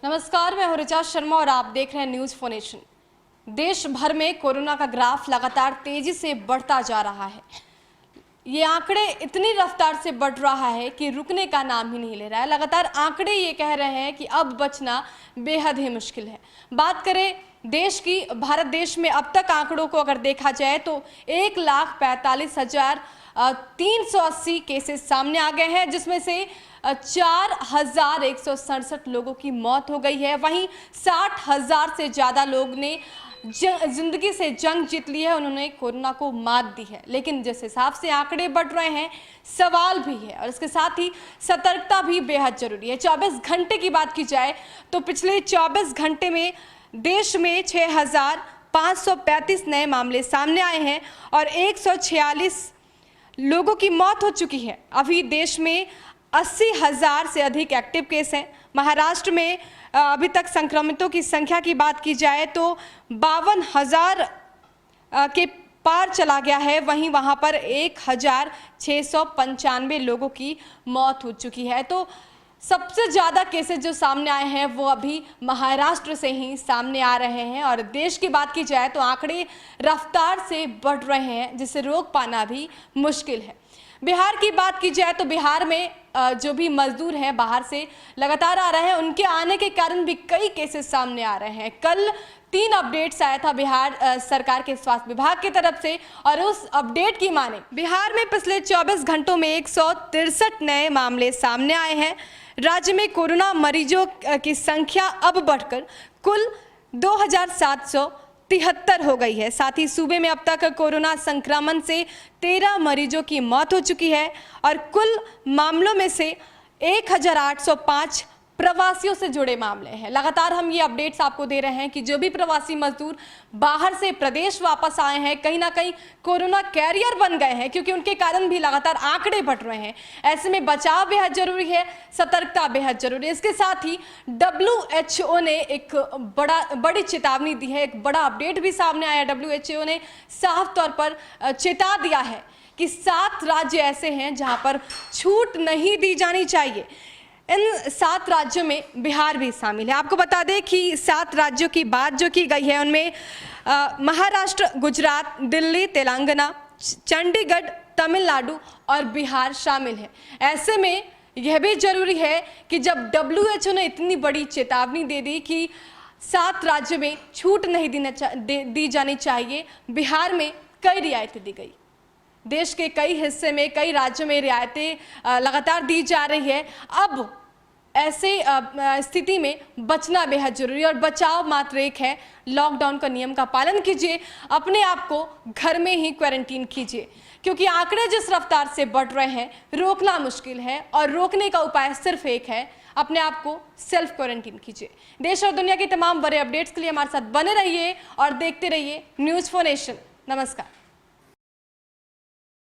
नमस्कार, मैं हूं ऋचा शर्मा और आप देख रहे हैं न्यूज फॉर नेशन। देश भर में कोरोना का ग्राफ लगातार तेजी से बढ़ता जा रहा है। ये आंकड़े इतनी रफ्तार से बढ़ रहा है कि रुकने का नाम ही नहीं ले रहा है। लगातार आंकड़े ये कह रहे हैं कि अब बचना बेहद ही मुश्किल है। बात करें देश की, भारत देश में अब तक आंकड़ों को अगर देखा जाए तो 1,45,380 केसेस सामने आ गए हैं, जिसमें से 4,167 लोगों की मौत हो गई है। वहीं 60,000 से ज़्यादा लोग ने जिंदगी से जंग जीत ली है, उन्होंने कोरोना को मात दी है। लेकिन जिस हिसाब से आंकड़े बढ़ रहे हैं, सवाल भी है और इसके साथ ही सतर्कता भी बेहद जरूरी है। 24 घंटे की बात की जाए तो पिछले 24 घंटे में देश में 6,535 नए मामले सामने आए हैं और 146 लोगों की मौत हो चुकी है। अभी देश में 80,000 से अधिक एक्टिव केस हैं। महाराष्ट्र में अभी तक संक्रमितों की संख्या की बात की जाए तो 52,000 के पार चला गया है। वहीं वहां पर 1,695 लोगों की मौत हो चुकी है। तो सबसे ज़्यादा केसेस जो सामने आए हैं वो अभी महाराष्ट्र से ही सामने आ रहे हैं। और देश की बात की जाए तो आंकड़े रफ्तार से बढ़ रहे हैं, जिसे रोक पाना भी मुश्किल है। बिहार की बात की जाए तो बिहार में जो भी मजदूर हैं बाहर से लगातार आ रहे हैं, उनके आने के कारण भी कई केसेस सामने आ रहे हैं। कल 3 अपडेट्स आया था बिहार सरकार के स्वास्थ्य विभाग की तरफ से और उस अपडेट की माने बिहार में पिछले 24 घंटों में 163 नए मामले सामने आए हैं। राज्य में कोरोना मरीजों की संख्या अब बढ़कर कुल 2,773 हो गई है। साथ ही सूबे में अब तक कोरोना संक्रमण से 13 मरीजों की मौत हो चुकी है और कुल मामलों में से 1,805 प्रवासियों से जुड़े मामले हैं। लगातार हम ये अपडेट्स आपको दे रहे हैं कि जो भी प्रवासी मजदूर बाहर से प्रदेश वापस आए हैं, कहीं ना कहीं कोरोना कैरियर बन गए हैं, क्योंकि उनके कारण भी लगातार आंकड़े बढ़ रहे हैं। ऐसे में बचाव बेहद जरूरी है, सतर्कता बेहद जरूरी है। इसके साथ ही WHO ने एक बड़ी चेतावनी दी है, एक बड़ा अपडेट भी सामने आया। WHO ने साफ तौर पर चेता दिया है कि 7 राज्य ऐसे हैं जहां पर छूट नहीं दी जानी चाहिए। इन 7 राज्यों में बिहार भी शामिल है। आपको बता दें कि 7 राज्यों की बात जो की गई है उनमें महाराष्ट्र, गुजरात, दिल्ली, तेलंगाना, चंडीगढ़, तमिलनाडु और बिहार शामिल है। ऐसे में यह भी जरूरी है कि जब WHO ने इतनी बड़ी चेतावनी दे दी कि 7 राज्यों में छूट नहीं दी जानी चाहिए, बिहार में कई रियायतें दी गई। देश के कई हिस्से में, कई राज्यों में रियायतें लगातार दी जा रही है। अब ऐसे स्थिति में बचना बेहद जरूरी है और बचाव मात्र एक है, लॉकडाउन का नियम का पालन कीजिए, अपने आप को घर में ही क्वारंटीन कीजिए, क्योंकि आंकड़े जिस रफ्तार से बढ़ रहे हैं रोकना मुश्किल है और रोकने का उपाय सिर्फ एक है, अपने आप को सेल्फ क्वारंटीन कीजिए। देश और दुनिया की तमाम बड़े अपडेट्स के लिए हमारे साथ बने रहिए और देखते रहिए न्यूज फॉर नेशन। नमस्कार।